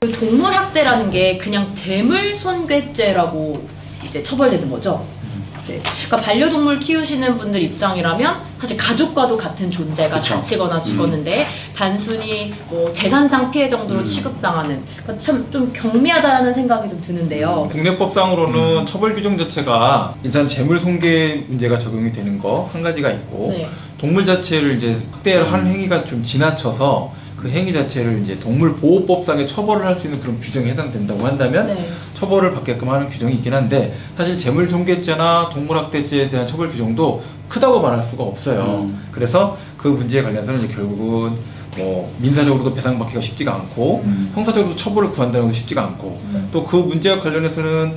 그 동물학대라는 게 그냥 재물손괴죄라고 이제 처벌되는 거죠. 네. 그러니까 반려동물 키우시는 분들 입장이라면 사실 가족과도 같은 존재가 그쵸. 다치거나 죽었는데 단순히 뭐 재산상 피해 정도로 취급당하는, 그러니까 참 좀 경미하다라는 생각이 좀 드는데요. 국내법상으로는 처벌 규정 자체가 일단 재물손괴 문제가 적용이 되는 거 한 가지가 있고, 네. 동물 자체를 이제 학대를 하는 행위가 좀 지나쳐서 그 행위 자체를 이제 동물보호법상에 처벌을 할 수 있는 그런 규정에 해당된다고 한다면 네. 처벌을 받게끔 하는 규정이 있긴 한데, 사실 재물손괴죄나 동물학대죄에 대한 처벌 규정도 크다고 말할 수가 없어요. 그래서 그 문제에 관련해서는 이제 결국은 뭐 민사적으로도 배상받기가 쉽지가 않고 형사적으로도 처벌을 구한다는 것도 쉽지가 않고, 또 그 문제와 관련해서는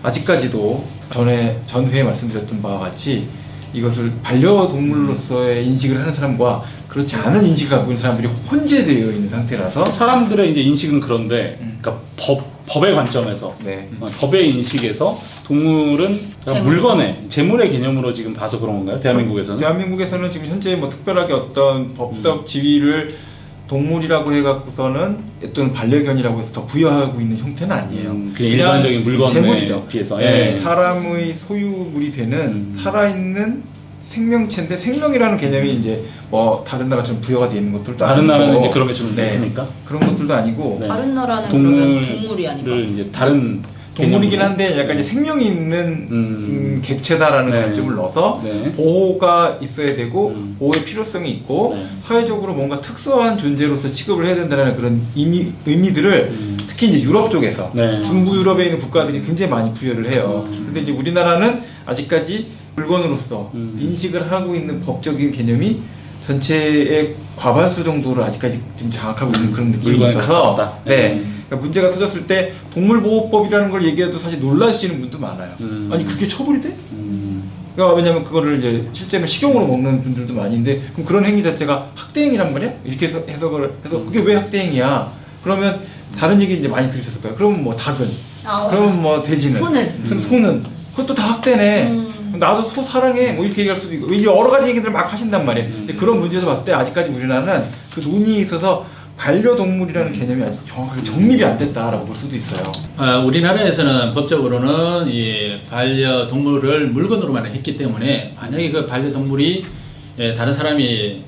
아직까지도 전회에 말씀드렸던 바와 같이 이것을 반려동물로서의 인식을 하는 사람과 그렇지 않은 인식을 갖고 있는 사람들이 혼재되어 있는 상태라서 사람들의 이제 인식은 그런데, 그러니까 법의 관점에서, 네. 법의 인식에서 동물은 물건의 재물의 개념으로 지금 봐서 그런 건가요? 대한민국에서는? 대한민국에서는 지금 현재 뭐 특별하게 어떤 법적 지위를 동물이라고 해갖고서는 어떤 반려견이라고 해서 더 부여하고 있는 형태는 아니에요. 그냥 일반적인 물건에 재물이죠. 비해서. 네, 예. 사람의 소유물이 되는 살아있는 생명체인데, 생명이라는 개념이 이제 뭐 다른 나라처럼 부여가 되어 있는 것들도 다른 아니고, 나라는 이제 그런 게 좀 네, 있습니까? 그런 것들도 아니고, 네. 다른 나라는 그러면 동물이 아닌가? 동물을 이제 다른 동물이긴 개념으로. 한데 약간 이제 생명이 있는 객체다라는 네. 관점을 넣어서 네. 보호가 있어야 되고 보호의 필요성이 있고 네. 사회적으로 뭔가 특수한 존재로서 취급을 해야 된다는 그런 의미들을 특히 이제 유럽 쪽에서 네. 중부 유럽에 있는 국가들이 굉장히 많이 부여를 해요. 근데 이제 우리나라는 아직까지 물건으로서 인식을 하고 있는 법적인 개념이 전체의 과반수 정도를 아직까지 좀 장악하고 있는 그런 느낌이 물건에 있어서, 가깝다. 네. 그러니까 문제가 터졌을 때 동물보호법이라는 걸 얘기해도 사실 놀라시는 분도 많아요. 아니 그게 처벌이 돼? 그러니까 왜냐면 그거를 이제 실제로 식용으로 먹는 분들도 많은데, 그럼 그런 행위 자체가 학대 행위란 말이야? 이렇게 해석을 해서 그게 왜 학대 행위야? 그러면 다른 얘기 이제 많이 들으셨을 거예요. 그러면 뭐 닭은, 그러면 뭐 돼지는, 소는 그것도 다 학대네. 나도 소 사랑해 뭐 이렇게 얘기할 수도 있고, 여러 가지 얘기들을 막 하신단 말이에요. 근데 그런 문제에서 봤을 때 아직까지 우리나라는 그 논의에 있어서 반려동물이라는 개념이 아직 정확하게 정립이 안 됐다라고 볼 수도 있어요. 우리나라에서는 법적으로는 이 반려동물을 물건으로만 했기 때문에, 만약에 그 반려동물이 다른 사람이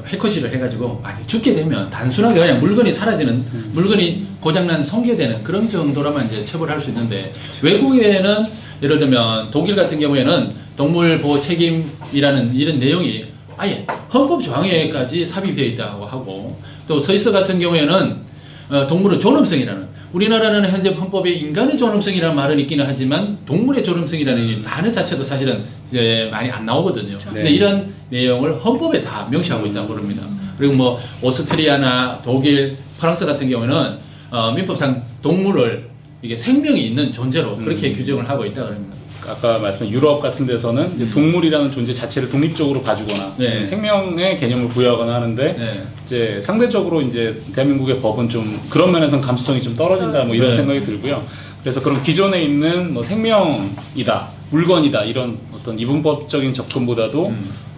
해코지를 해가지고 죽게 되면 단순하게 그냥 물건이 사라지는, 물건이 고장난 성괴되는 그런 정도라면 이제 처벌할 수 있는데, 외국에는 예를 들면 독일 같은 경우에는 동물 보호 책임이라는 이런 내용이 아예 헌법 조항에까지 삽입되어 있다고 하고, 또 스위스 같은 경우에는 동물은 존엄성이라는, 우리나라는 현재 헌법에 인간의 존엄성이라는 말은 있기는 하지만 동물의 존엄성이라는 이 단어 자체도 사실은 이제 많이 안 나오거든요. 근데 이런 내용을 헌법에 다 명시하고 있다고 그럽니다. 그리고 뭐 오스트리아나 독일, 프랑스 같은 경우는 민법상 동물을 이게 생명이 있는 존재로 그렇게 규정을 하고 있다 그럽니다. 아까 말씀한 유럽 같은 데서는 이제 동물이라는 존재 자체를 독립적으로 봐주거나 생명의 개념을 부여하거나 하는데, 이제 상대적으로 이제 대한민국의 법은 좀 그런 면에서는 감수성이 좀 떨어진다 뭐 이런 생각이 들고요. 그래서 그런 기존에 있는 뭐 생명이다, 물건이다 이런 어떤 이분법적인 접근보다도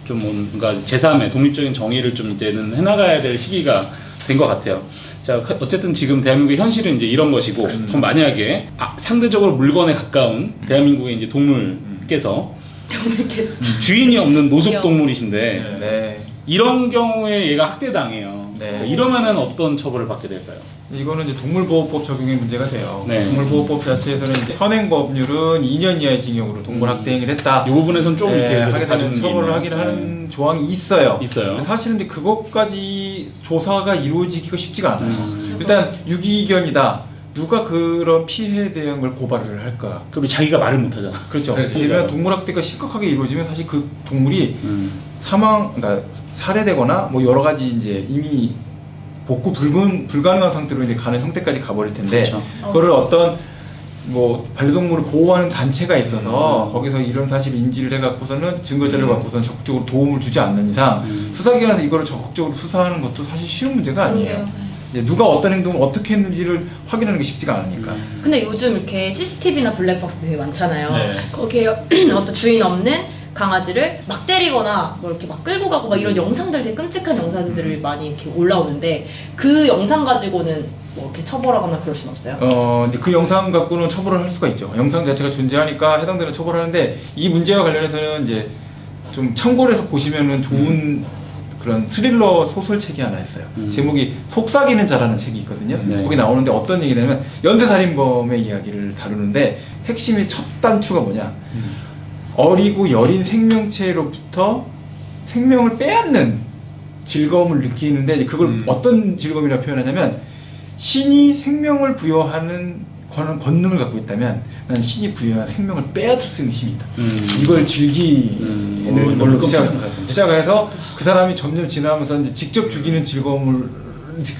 좀 뭔가 제3의 독립적인 정의를 좀 이제는 해나가야 될 시기가 된 것 같아요. 자, 어쨌든 지금 대한민국의 현실은 이제 이런 것이고, 그럼 만약에 상대적으로 물건에 가까운 대한민국의 이제 동물께서 주인이 없는 노속 동물이신데, 네. 이런 경우에 얘가 학대당해요. 네. 이러면은 어떤 처벌을 받게 될까요? 이거는 이제 동물보호법 적용의 문제가 돼요. 네. 동물보호법 자체에서는 이제 현행 법률은 2년 이하의 징역으로 동물 학대 행위를 했다. 이 부분에서는 좀 이렇게 하게 되면 처벌을 하긴 하는 조항이 있어요. 있어요. 사실은 근데 그것까지 조사가 이루어지기가 쉽지가 않아요. 일단 유기견이다. 누가 그런 피해에 대한 걸 고발을 할까? 그럼 자기가 말을 못 하잖아. 그렇죠. 왜냐면 동물학대가 심각하게 이루어지면 사실 그 동물이 그러니까 살해되거나 뭐 여러 가지 이제 이미 복구 불가능한 상태로 이제 가는 형태까지 가버릴 텐데, 그렇죠. 그거를 어떤 뭐 반려동물을 보호하는 단체가 있어서 거기서 이런 사실을 인지를 해갖고서는 증거자를 갖고서는 적극적으로 도움을 주지 않는 이상 수사기관에서 이거를 적극적으로 수사하는 것도 사실 쉬운 문제가 아니에요. 이제 누가 어떤 행동을 어떻게 했는지를 확인하는 게 쉽지가 않으니까. 근데 요즘 이렇게 CCTV나 블랙박스 되게 많잖아요. 네. 거기에 어떤 주인 없는 강아지를 막 때리거나 뭐 이렇게 막 끌고 가고 막 이런 영상들, 되게 끔찍한 영상들이 많이 이렇게 올라오는데, 그 영상 가지고는 뭐 이렇게 처벌하거나 그럴 순 없어요? 이제 그 영상 갖고는 처벌을 할 수가 있죠. 영상 자체가 존재하니까 해당되는 처벌을 하는데 이 문제와 관련해서는 이제 좀 참고를 해서 보시면은 좋은 그런 스릴러 소설책이 하나 있어요. 제목이 속삭이는 자라는 책이 있거든요. 네. 거기 나오는데 어떤 얘기냐면 연쇄살인범의 이야기를 다루는데 핵심의 첫 단추가 뭐냐? 어리고 여린 생명체로부터 생명을 빼앗는 즐거움을 느끼는데 이제 그걸 어떤 즐거움이라고 표현하냐면 신이 생명을 부여하는 권능을 갖고 있다면 난 신이 부여한 생명을 빼앗을 수 있는 힘이 있다. 이걸 즐기는 걸로 시작해서 그 사람이 점점 진화하면서 이제 직접 죽이는 즐거움을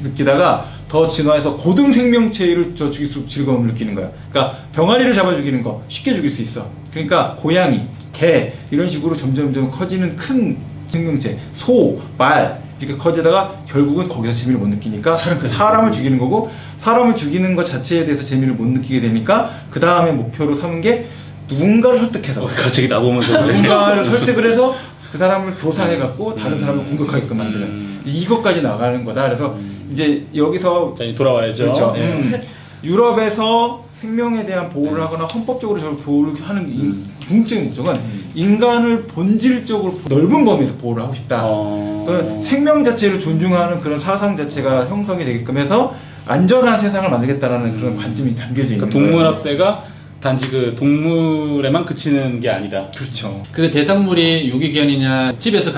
느끼다가 더 진화해서 고등 생명체를 더 죽일수록 즐거움을 느끼는 거야. 그러니까 병아리를 잡아 죽이는 거 쉽게 죽일 수 있어. 그러니까 고양이, 개 이런 식으로 점점 커지는 큰 생명체, 소, 말 이렇게 커지다가 결국은 거기서 재미를 못 느끼니까 사람을 죽이는 거고 사람을 죽이는 것 자체에 대해서 재미를 못 느끼게 되니까 그 다음에 목표로 삼은 게 누군가를 설득해서 갑자기 나보면서 누군가를 설득을 해서 그 사람을 교사해갖고 다른 사람을 공격하게끔 만드는 이것까지 나가는 거다. 그래서 이제 여기서 자, 돌아와야죠. 그렇죠. 예. 유럽에서 생명에 대한 보호를 하거나 헌법적으로 저를 보호를 하는 궁극적인 목적은 인간을 본질적으로 넓은 범위에서 보호를 하고 싶다. 또는 생명 자체를 존중하는 그런 사상 자체가 형성이 되게끔 해서 안전한 세상을 만들겠다라는 그런 관점이 담겨져 있는 그러니까 동물학대가 단지 그 동물에만 그치는 게 아니다. 그렇죠. 그 대상물이 유기견이냐 집에서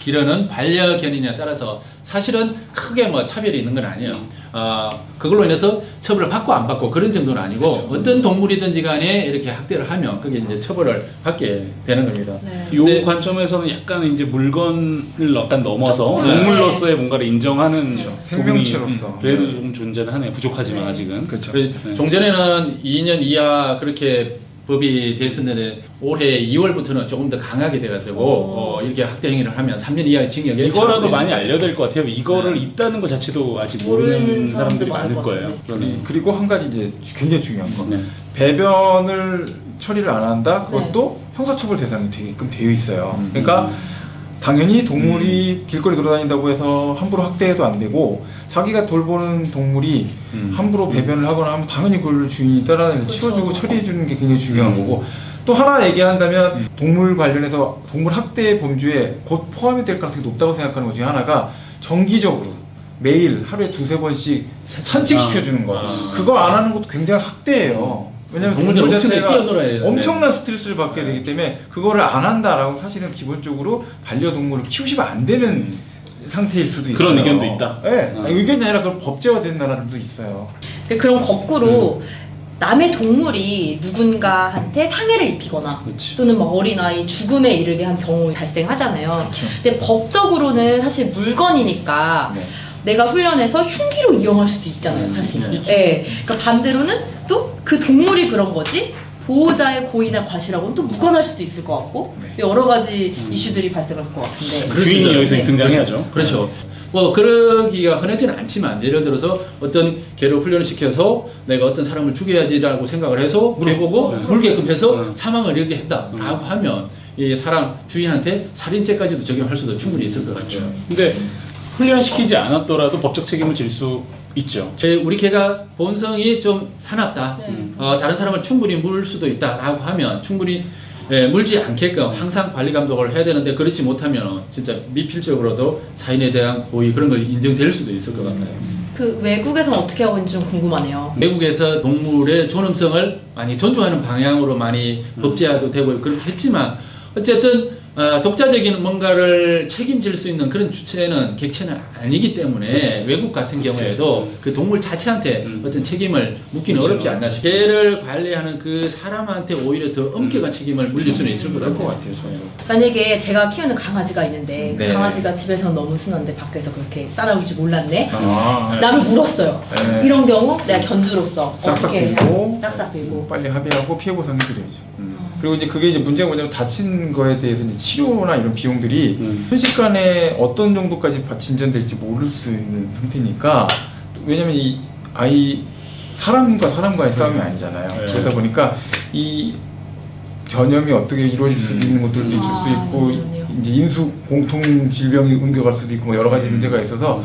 기르는 반려견이냐에 따라서 사실은 크게 뭐 차별이 있는 건 아니에요. 그걸로 인해서 처벌을 받고 안 받고 그런 정도는 아니고 그렇죠. 어떤 동물이든지 간에 이렇게 학대를 하면 그게 이제 처벌을 받게 되는 겁니다. 네. 요 근데- 관점에서는 약간 이제 물건을 약간 넘어서 조금, 동물로서의 뭔가를 인정하는 그렇죠. 부분이 생명체로서. 그래도 조금 존재는 하네요. 부족하지만 네. 아직은. 그렇죠. 그래서 종전에는 2년 이하 그렇게 법이 됐었는데 올해 2월부터는 조금 더 강하게 돼가지고 이렇게 학대 행위를 하면 3년 이하의 징역에 이거라도 처벌이 많이 됩니다. 알려야 될 것 같아요. 이거를 네. 있다는 것 자체도 아직 모르는 모르는 사람들이 사람도 많을 많을 것 거예요. 같은데. 그리고 한 가지 이제 굉장히 중요한 거. 네. 배변을 처리를 안 한다? 그것도 형사처벌 대상이 되게끔 되어 있어요. 그러니까 당연히 동물이 길거리 돌아다닌다고 해서 함부로 학대해도 안 되고 자기가 돌보는 동물이 함부로 배변을 하거나 하면 당연히 그걸 주인이 따라다니면서 치워주고 처리해주는 게 굉장히 중요한 거고 또 하나 얘기한다면 동물 관련해서 동물 학대 범주에 곧 포함이 될 가능성이 높다고 생각하는 것 중에 하나가 정기적으로 매일 하루에 2-3번씩 산책시켜주는 거 그거 안 하는 것도 굉장히 학대예요. 왜냐면 동물들 동물 엄청나게 자체가 뛰어놀아야 되는데. 엄청난 스트레스를 받게 되기 때문에 그거를 안 한다라고 사실은 기본적으로 반려동물을 키우시면 안 되는 상태일 수도 있어요. 그런 의견도 있다. 네. 의견이 아니라 그건 법제화된 나라들도 있어요. 그럼 거꾸로 남의 동물이 누군가한테 상해를 입히거나 그치. 또는 뭐 어린아이 죽음에 이르게 한 경우 발생하잖아요. 그렇죠. 근데 법적으로는 사실 물건이니까 네. 내가 훈련해서 흉기로 이용할 수도 있잖아요, 사실. 네. 예. 그러니까 반대로는 또 그 동물이 그런 거지 보호자의 고의나 과실하고는 또 무관할 수도 있을 것 같고 여러 가지 이슈들이 발생할 것 같은데. 그렇죠. 주인이 여기서 네. 등장해야죠. 그렇죠. 뭐 그러기가 흔하지는 않지만 예를 들어서 어떤 개를 훈련을 시켜서 내가 어떤 사람을 죽여야지라고 생각을 해서 물어보고 물게끔 해서 사망을 이렇게 했다라고 하면 이 사람 주인한테 살인죄까지도 적용할 수도 충분히 있을 것 같아요. 근데 훈련시키지 않았더라도 법적 책임을 질 수 있죠. 우리 개가 본성이 좀 사납다. 네. 다른 사람을 충분히 물 수도 있다라고 하면 충분히 물지 않게끔 항상 관리 감독을 해야 되는데 그렇지 못하면 진짜 미필적으로도 사인에 대한 고의 그런 걸 인정될 수도 있을 것 같아요. 그 외국에서는 어떻게 하고 있는지 좀 궁금하네요. 외국에서 동물의 존엄성을 많이 존중하는 방향으로 많이 법제화도 되고 그렇게 했지만 어쨌든 독자적인 뭔가를 책임질 수 있는 그런 주체는 객체는 아니기 때문에 외국 같은 경우에도 그 동물 자체한테 어떤 책임을 묻기는 어렵지 않나 싶어요. 개를 관리하는 그 사람한테 오히려 더 엄격한 책임을 물릴 수는 있을 것 같아요. 만약에 제가 키우는 강아지가 있는데 그 네. 강아지가 집에서는 너무 순한데 밖에서 그렇게 싸나울 줄 몰랐네. 아, 나를 물었어요. 네. 이런 경우 내가 견주로서 싹싹 어떻게 빌고 싹싹 빌고 빨리 합의하고 피해 보상해 드려야죠. 그리고 이제 그게 이제 문제가 뭐냐면 다친 거에 대해서 이제 치료나 이런 비용들이 순식간에 어떤 정도까지 진전될지 모를 수 있는 상태니까 왜냐면 이 아이 사람과의 싸움이 아니잖아요. 네. 그러다 보니까 이 전염이 어떻게 이루어질 수도 있는 것들도 있을 수 있고 그렇네요. 이제 인수 공통 질병이 옮겨갈 수도 있고 뭐 여러 가지 문제가 있어서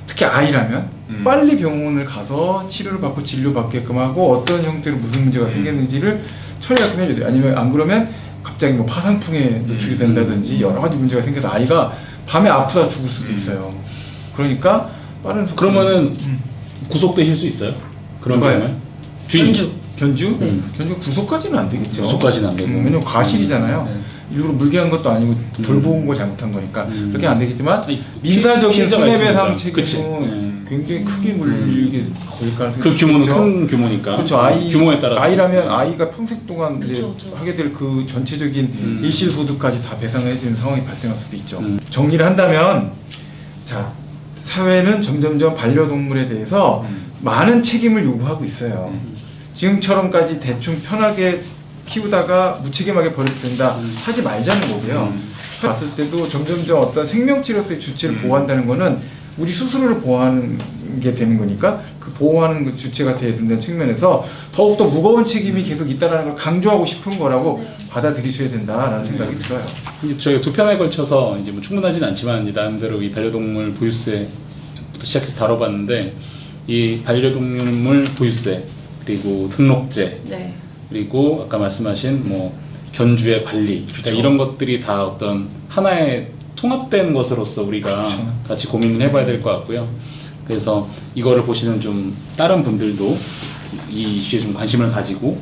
특히 아이라면 빨리 병원을 가서 치료를 받고 진료받게끔 하고 어떤 형태로 무슨 문제가 생겼는지를 처리하게끔 해줘야 돼요. 아니면 안 그러면 갑자기 뭐 파상풍에 노출이 된다든지 여러 가지 문제가 생겨서 아이가 밤에 아프다 죽을 수도 있어요. 그러니까 빠른 속도. 그러면은 구속되실 수 있어요? 그런 누가요? 경우에? 주인. 견주? 네. 견주 구속까지는 안 되겠죠. 구속까지는 안 되고. 왜냐면 과실이잖아요. 일부러 물게 한 것도 아니고 돌보은 거 잘못한 거니까 그렇게 안 되겠지만 아니, 민사적인 피해자가 손해배상 있으니까. 책임은 굉장히 크게 물리게 될 가능성이 그 규모는 있겠죠. 큰 규모니까. 그렇죠. 아이 규모에 따라서. 아이라면 아이가 평생 동안 이제 그쵸, 그쵸. 하게 될 그 전체적인 일실 소득까지 다 배상해 주는 상황이 발생할 수도 있죠. 음. 정리를 한다면 자 사회는 점점점 반려동물에 대해서 많은 책임을 요구하고 있어요. 지금처럼까지 대충 편하게 키우다가 무책임하게 버려도 된다 하지 말자는 거고요. 봤을 때도 점점점 어떤 생명체로서의 주체를 보호한다는 거는 우리 스스로를 보호하는 게 되는 거니까 그 보호하는 그 주체가 돼야 된다는 측면에서 더욱더 무거운 책임이 계속 있다는 걸 강조하고 싶은 거라고 받아들이셔야 된다라는 생각이 들어요. 이제 저희가 두 편에 걸쳐서 이제 뭐 충분하진 않지만 이제 나름대로 이 반려동물 보유세부터 시작해서 다뤄봤는데 이 반려동물 보유세 그리고 등록제 네. 그리고 아까 말씀하신 뭐 견주의 관리 그러니까 이런 것들이 다 어떤 하나의 통합된 것으로서 우리가 같이 고민을 해봐야 될 것 같고요. 그래서 이거를 보시는 좀 다른 분들도 이 이슈에 좀 관심을 가지고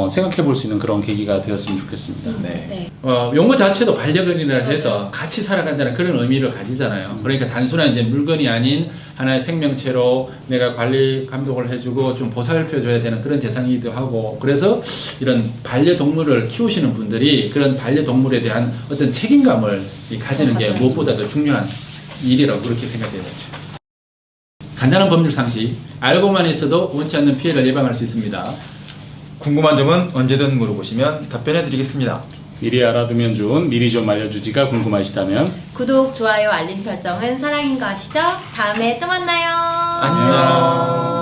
생각해 볼 수 있는 그런 계기가 되었으면 좋겠습니다. 네. 용어 자체도 반려견이라 해서 같이 살아간다는 그런 의미를 가지잖아요. 그러니까 단순한 이제 물건이 아닌 하나의 생명체로 내가 관리 감독을 해주고 좀 보살펴줘야 되는 그런 대상이기도 하고 그래서 이런 반려동물을 키우시는 분들이 그런 반려동물에 대한 어떤 책임감을 가지는 게 무엇보다도 중요한 일이라고 그렇게 생각해요. 간단한 법률 상식 알고만 있어도 원치 않는 피해를 예방할 수 있습니다. 궁금한 점은 언제든 물어보시면 답변해 드리겠습니다. 미리 알아두면 좋은 미리 좀 알려주지가 궁금하시다면 구독, 좋아요, 알림 설정은 사랑인 거 아시죠? 다음에 또 만나요. 안녕.